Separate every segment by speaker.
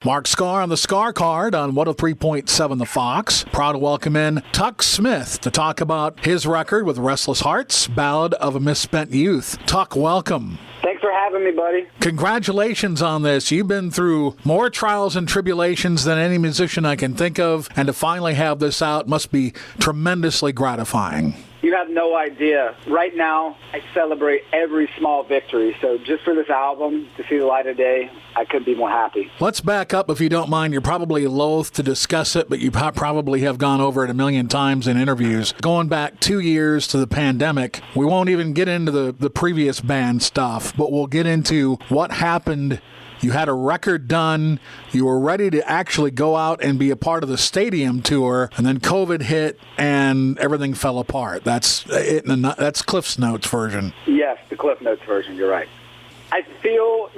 Speaker 1: Mark Skaar on the Skaar Kaard on 103.7 The Fox. Proud to welcome in Tuk Smith to talk about his record with Restless Hearts, Ballad of a Misspent Youth. Tuk, welcome.
Speaker 2: Thanks for having me, buddy.
Speaker 1: Congratulations on this. You've been through more trials and tribulations than any musician I can think of, and to finally have this out must be tremendously gratifying.
Speaker 2: You have no idea. Right now, I celebrate every small victory. So just for this album to see the light of day, I couldn't be more happy.
Speaker 1: Let's back up, if you don't mind. You're probably loath to discuss it, but you probably have gone over it a million times in interviews. Going back 2 years to the pandemic, we won't even get into the previous band stuff, but we'll get into what happened. You had a record done. You were ready to actually go out and be a part of the stadium tour, and then COVID hit and everything fell apart. That's it. That's Cliff's Notes version.
Speaker 2: Yes, the Cliff Notes version. You're right. I feel,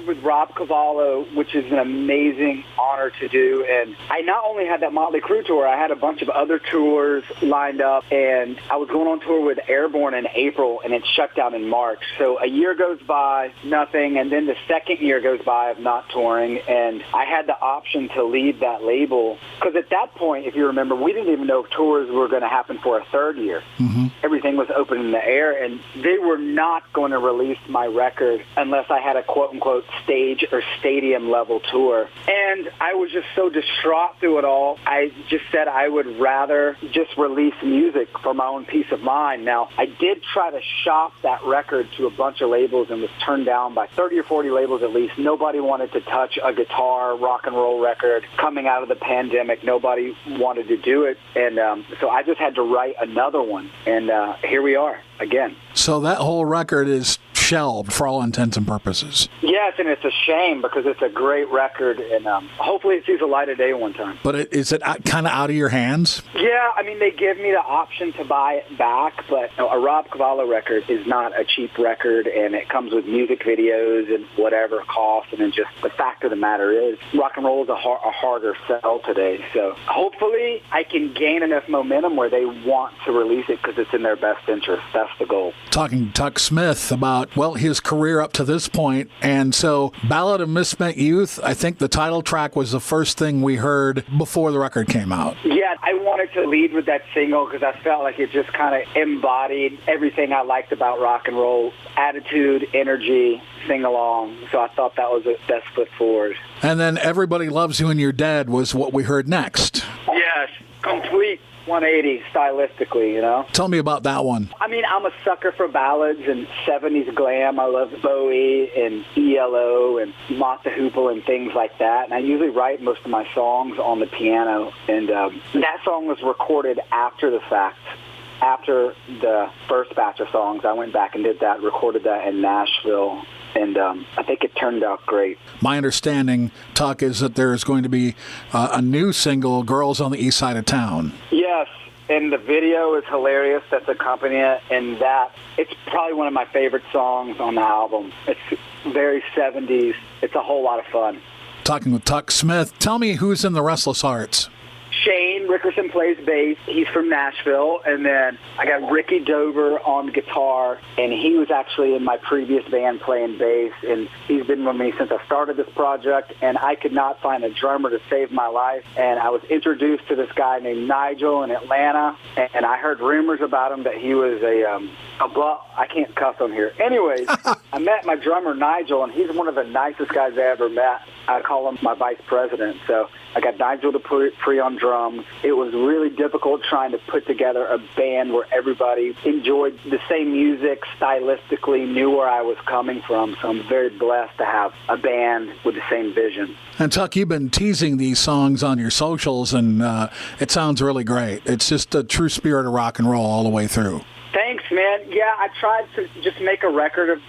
Speaker 2: with Rob Cavallo, which is an amazing honor to do. And I not only had that Motley Crue tour, I had a bunch of other tours lined up, and I was going on tour with Airborne in April, and it shut down in March. So a year goes by, nothing, and then the second year goes by of not touring, and I had the option to leave that label, because at that point, if you remember, we didn't even know if tours were going to happen for a third year. Mm-hmm. Everything was open in the air, and they were not going to release my record unless I had a quote-unquote stage or stadium level tour. And I was just so distraught through it all. I just said I would rather just release music for my own peace of mind. Now, I did try to shop that record to a bunch of labels and was turned down by 30 or 40 labels at least. Nobody wanted to touch a guitar rock and roll record coming out of the pandemic. Nobody wanted to do it. And so I just had to write another one. And here we are again.
Speaker 1: So that whole record is shelved for all intents and purposes.
Speaker 2: Yes, and it's a shame because it's a great record, and hopefully it sees the light of day one time.
Speaker 1: But is it kind of out of your hands?
Speaker 2: Yeah, I mean, they give me the option to buy it back, but a Rob Cavallo record is not a cheap record, and it comes with music videos and whatever cost, and then just the fact of the matter is rock and roll is a harder sell today. So hopefully I can gain enough momentum where they want to release it because it's in their best interest. That's the goal.
Speaker 1: Talking to Tuk Smith about, well, his career up to this point, and so Ballad of Misspent Youth, I think the title track was the first thing we heard before the record came out.
Speaker 2: Yeah, I wanted to lead with that single because I felt like it just kind of embodied everything I liked about rock and roll, attitude, energy, sing-along. So I thought that was the best foot forward.
Speaker 1: And then Everybody Loves You and You're Dead was what we heard next.
Speaker 2: Yes, complete 180 stylistically, you know.
Speaker 1: Tell me about that one.
Speaker 2: I mean, I'm a sucker for ballads and 70s glam. I love Bowie and ELO and Mott the Hoople and things like that. And I usually write most of my songs on the piano. And that song was recorded after the fact. After the first batch of songs, I went back and did that, recorded that in Nashville. And I think it turned out great.
Speaker 1: My understanding, Tuk, is that there is going to be a new single, Girls on the East Side of Town.
Speaker 2: Yes, and the video is hilarious that's accompanying it, and that it's probably one of my favorite songs on the album. It's very 70s. It's a whole lot of fun.
Speaker 1: Talking with Tuk Smith, tell me who's in the Restless Hearts.
Speaker 2: Shane Rickerson plays bass. He's from Nashville. And then I got Ricky Dover on guitar, and he was actually in my previous band playing bass, and he's been with me since I started this project, and I could not find a drummer to save my life. And I was introduced to this guy named Nigel in Atlanta, and I heard rumors about him that he was I can't cuss on here. Anyways, I met my drummer, Nigel, and he's one of the nicest guys I ever met. I call him my vice president. So I got Nigel Dupree on drums. It was really difficult trying to put together a band where everybody enjoyed the same music, stylistically knew where I was coming from. So I'm very blessed to have a band with the same vision.
Speaker 1: And Tuk, you've been teasing these songs on your socials, and it sounds really great. It's just a true spirit of rock and roll all the way through.
Speaker 2: Thanks, man. Yeah, I tried to just make a record of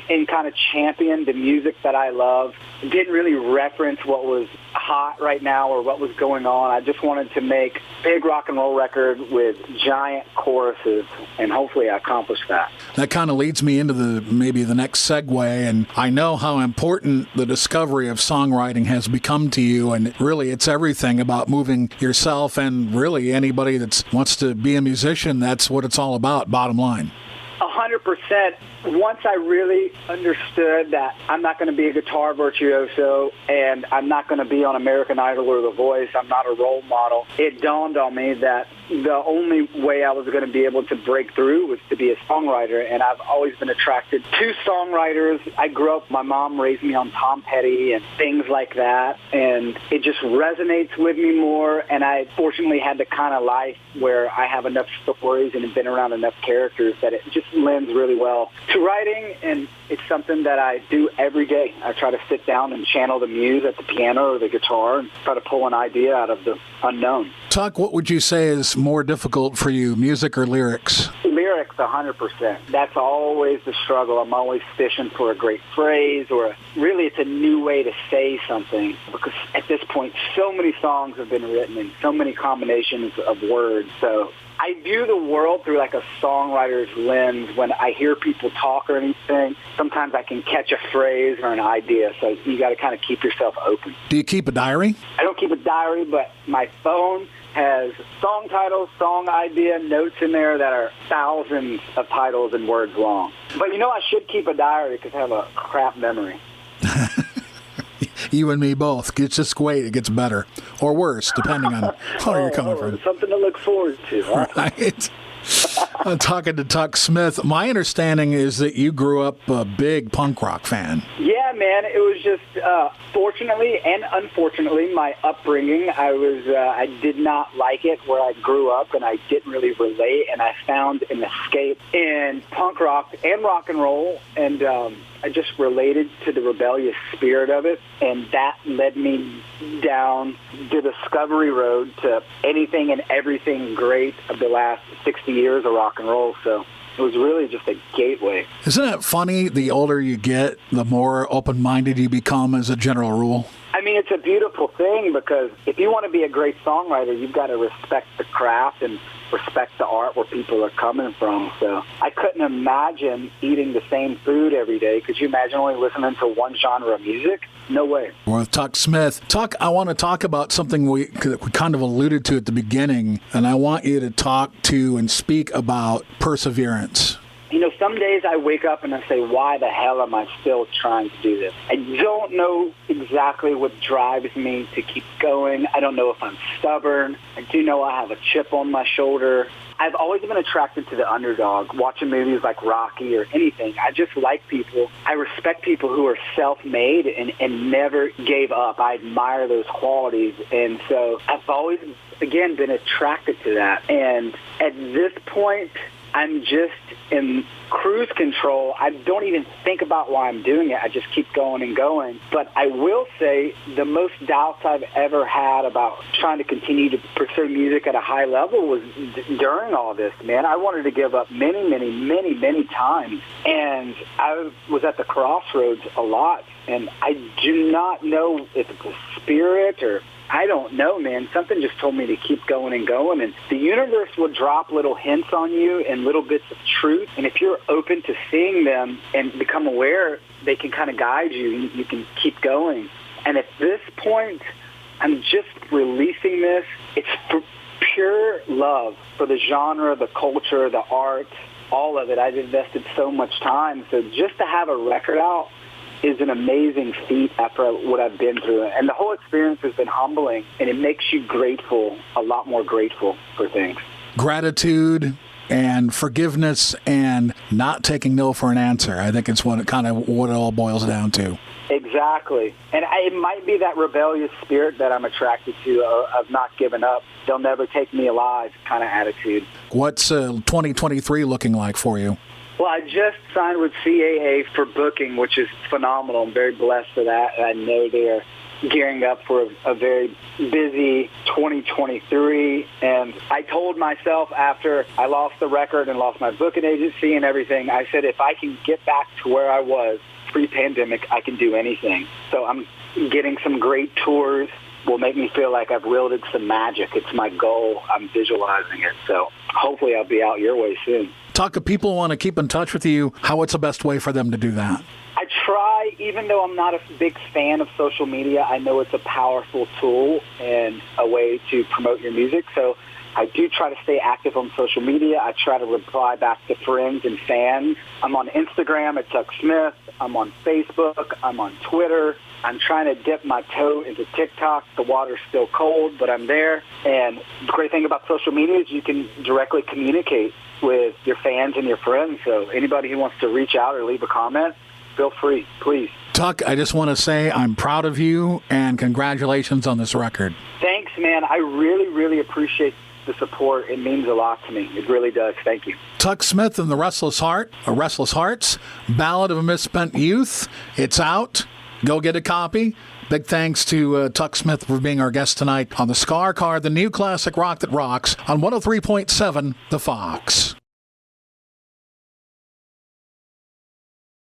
Speaker 2: and kind of champion the music that I love. Didn't really reference what was hot right now or what was going on. I just wanted to make a big rock and roll record with giant choruses, and hopefully I accomplished that.
Speaker 1: That kind of leads me into maybe the next segue, and I know how important the discovery of songwriting has become to you, and really it's everything about moving yourself and really anybody that wants to be a musician. That's what it's all about, bottom line.
Speaker 2: 100%. 100%. Once I really understood that I'm not going to be a guitar virtuoso and I'm not going to be on American Idol or The Voice, I'm not a role model, it dawned on me that the only way I was going to be able to break through was to be a songwriter, and I've always been attracted to songwriters. I grew up, my mom raised me on Tom Petty and things like that, and it just resonates with me more, and I fortunately had the kind of life where I have enough stories and have been around enough characters that it just lends really well to writing, and it's something that I do every day. I try to sit down and channel the muse at the piano or the guitar and try to pull an idea out of the unknown.
Speaker 1: Tuck, what would you say is more difficult for you, music or lyrics?
Speaker 2: Lyrics, 100%. That's always the struggle. I'm always fishing for a great phrase or really it's a new way to say something because at this point so many songs have been written and so many combinations of words. So I view the world through like a songwriter's lens. When I hear people talk or anything, sometimes I can catch a phrase or an idea. So you got to kind of keep yourself open.
Speaker 1: Do you keep a diary?
Speaker 2: I don't keep a diary, but my phone has song titles, song idea, notes in there that are thousands of titles and words long. But I should keep a diary because I have a crap memory.
Speaker 1: You and me both. It's just great. It gets better or worse, depending on where you're coming from.
Speaker 2: Something to look forward to. Huh?
Speaker 1: Right. I'm talking to Tuk Smith. My understanding is that you grew up a big punk rock fan.
Speaker 2: Yeah, man. It was just, fortunately and unfortunately, my upbringing, I did not like it where I grew up, and I didn't really relate, and I found an escape in punk rock and rock and roll, and I just related to the rebellious spirit of it, and that led me down the discovery road to anything and everything great of the last 60 years of rock and roll. So it was really just a gateway.
Speaker 1: Isn't it funny, the older you get, the more open-minded you become as a general rule?
Speaker 2: I mean, it's a beautiful thing because if you want to be a great songwriter, you've got to respect the craft and respect the art where people are coming from. So I couldn't imagine eating the same food every day. Could you imagine only listening to one genre of music? No way.
Speaker 1: We're with Tuk Smith. Tuck, I want to talk about something we kind of alluded to at the beginning, and I want you to talk to and speak about perseverance.
Speaker 2: Some days I wake up and I say, why the hell am I still trying to do this? I don't know exactly what drives me to keep going. I don't know if I'm stubborn. I do know I have a chip on my shoulder. I've always been attracted to the underdog, watching movies like Rocky or anything. I just like people. I respect people who are self-made and never gave up. I admire those qualities. And so I've always, again, been attracted to that. And at this point, I'm just in cruise control. I don't even think about why I'm doing it. I just keep going and going. But I will say the most doubts I've ever had about trying to continue to pursue music at a high level was during all this, man. I wanted to give up many times. And I was at the crossroads a lot. And I do not know if it's a spirit or I don't know, man. Something just told me to keep going and going. And the universe will drop little hints on you and little bits of truth. And if you're open to seeing them and become aware, they can kind of guide you. You can keep going. And at this point, I'm just releasing this. It's for pure love for the genre, the culture, the art, all of it. I've invested so much time. So just to have a record out is an amazing feat after what I've been through. And the whole experience has been humbling, and it makes you grateful, a lot more grateful for things. Gratitude
Speaker 1: and forgiveness and not taking no for an answer. I think it's what it all boils down to.
Speaker 2: Exactly. And it might be that rebellious spirit that I'm attracted to of not giving up. They'll never take me alive kind of attitude.
Speaker 1: What's 2023 looking like for you?
Speaker 2: Well, I just signed with CAA for booking, which is phenomenal. I'm very blessed for that. I know they're gearing up for a very busy 2023. And I told myself after I lost the record and lost my booking agency and everything, I said, if I can get back to where I was pre-pandemic, I can do anything. So I'm getting some great tours will make me feel like I've wielded some magic. It's my goal. I'm visualizing it. So hopefully I'll be out your way soon.
Speaker 1: Talk, if people want to keep in touch with you, what's the best way for them to do that?
Speaker 2: I try, even though I'm not a big fan of social media, I know it's a powerful tool and a way to promote your music. So I do try to stay active on social media. I try to reply back to friends and fans. I'm on Instagram at Tuk Smith. I'm on Facebook. I'm on Twitter. I'm trying to dip my toe into TikTok. The water's still cold, but I'm there. And the great thing about social media is you can directly communicate with your fans and your friends. So anybody who wants to reach out or leave a comment, feel free, please.
Speaker 1: Tuck, I just want to say I'm proud of you and congratulations on this record.
Speaker 2: Thanks, man. I really, really appreciate the support. It means a lot to me. It really does. Thank you.
Speaker 1: Tuk Smith and the Restless Hearts, Ballad of a Misspent Youth. It's out. Go get a copy. Big thanks to Tuk Smith for being our guest tonight on the Skaar Kaard, the new classic rock that rocks on 103.7 The Fox.